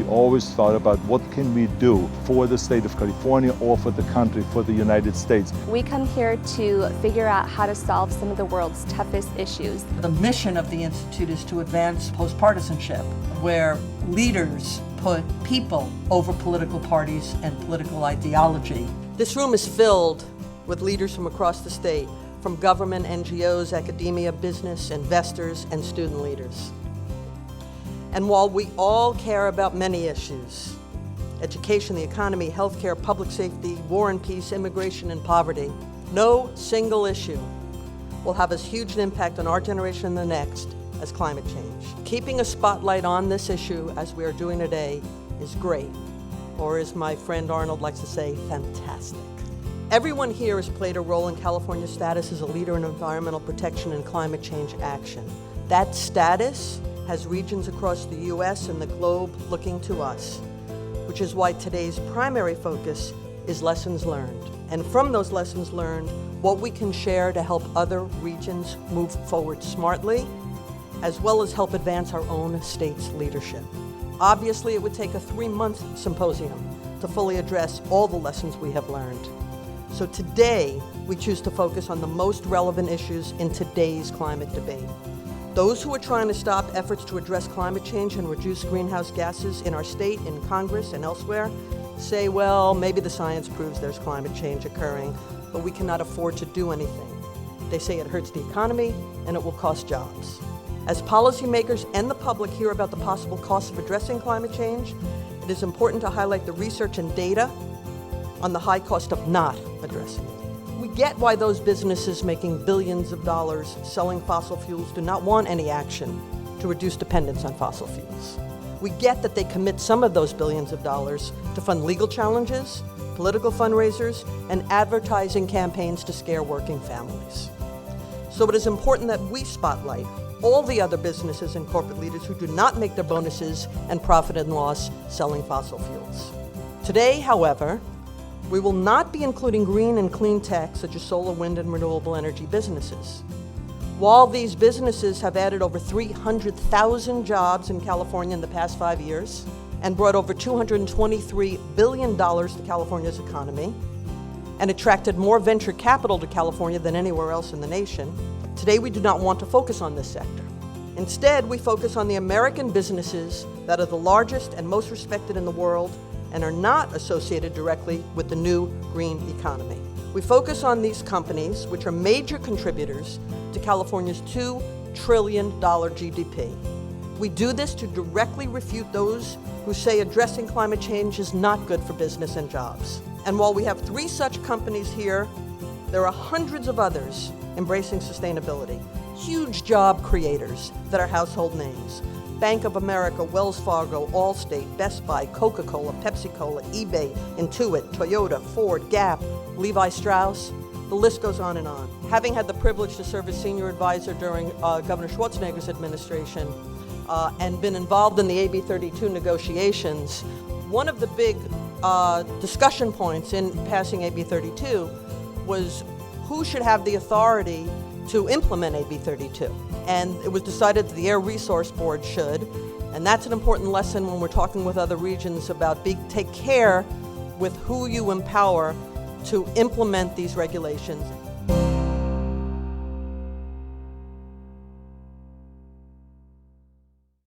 always thought about what can we do for the state of California or for the country, for the United States. We come here to figure out how to solve some of the world's toughest issues. The mission of the Institute is to advance post-partisanship, where leaders put people over political parties and political ideology. This room is filled with leaders from across the state, from government, NGOs, academia, business, investors, and student leaders. And while we all care about many issues, education, the economy, healthcare, public safety, war and peace, immigration, and poverty, no single issue will have as huge an impact on our generation and the next as climate change. Keeping a spotlight on this issue, as we are doing today, is great, or as my friend Arnold likes to say, fantastic. Everyone here has played a role in California's status as a leader in environmental protection and climate change action. That status has regions across the U.S. and the globe looking to us, which is why today's primary focus is lessons learned. And from those lessons learned, what we can share to help other regions move forward smartly, as well as help advance our own state's leadership. Obviously, it would take a 3-month symposium to fully address all the lessons we have learned. So today, we choose to focus on the most relevant issues in today's climate debate. Those who are trying to stop efforts to address climate change and reduce greenhouse gases in our state, in Congress, and elsewhere say, well, maybe the science proves there's climate change occurring, but we cannot afford to do anything. They say it hurts the economy and it will cost jobs. As policymakers and the public hear about the possible costs of addressing climate change, it is important to highlight the research and data on the high cost of not addressing it. We get why those businesses making billions of dollars selling fossil fuels do not want any action to reduce dependence on fossil fuels. We get that they commit some of those billions of dollars to fund legal challenges, political fundraisers, and advertising campaigns to scare working families. So it is important that we spotlight all the other businesses and corporate leaders who do not make their bonuses and profit and loss selling fossil fuels. Today, however, we will not be including green and clean tech such as solar, wind, and renewable energy businesses. While these businesses have added over 300,000 jobs in California in the past 5 years and brought over $223 billion to California's economy and attracted more venture capital to California than anywhere else in the nation, today we do not want to focus on this sector. Instead, we focus on the American businesses that are the largest and most respected in the world and are not associated directly with the new green economy. We focus on these companies, which are major contributors to California's $2 trillion GDP. We do this to directly refute those who say addressing climate change is not good for business and jobs. And while we have 3 such companies here, there are hundreds of others embracing sustainability, huge job creators that are household names. Bank of America, Wells Fargo, Allstate, Best Buy, Coca-Cola, Pepsi-Cola, eBay, Intuit, Toyota, Ford, Gap, Levi Strauss, the list goes on and on. Having had the privilege to serve as senior advisor during Governor Schwarzenegger's administration and been involved in the AB 32 negotiations, one of the big discussion points in passing AB 32 was who should have the authority to implement AB 32. And it was decided that the Air Resource Board should, and that's an important lesson when we're talking with other regions about take care with who you empower to implement these regulations.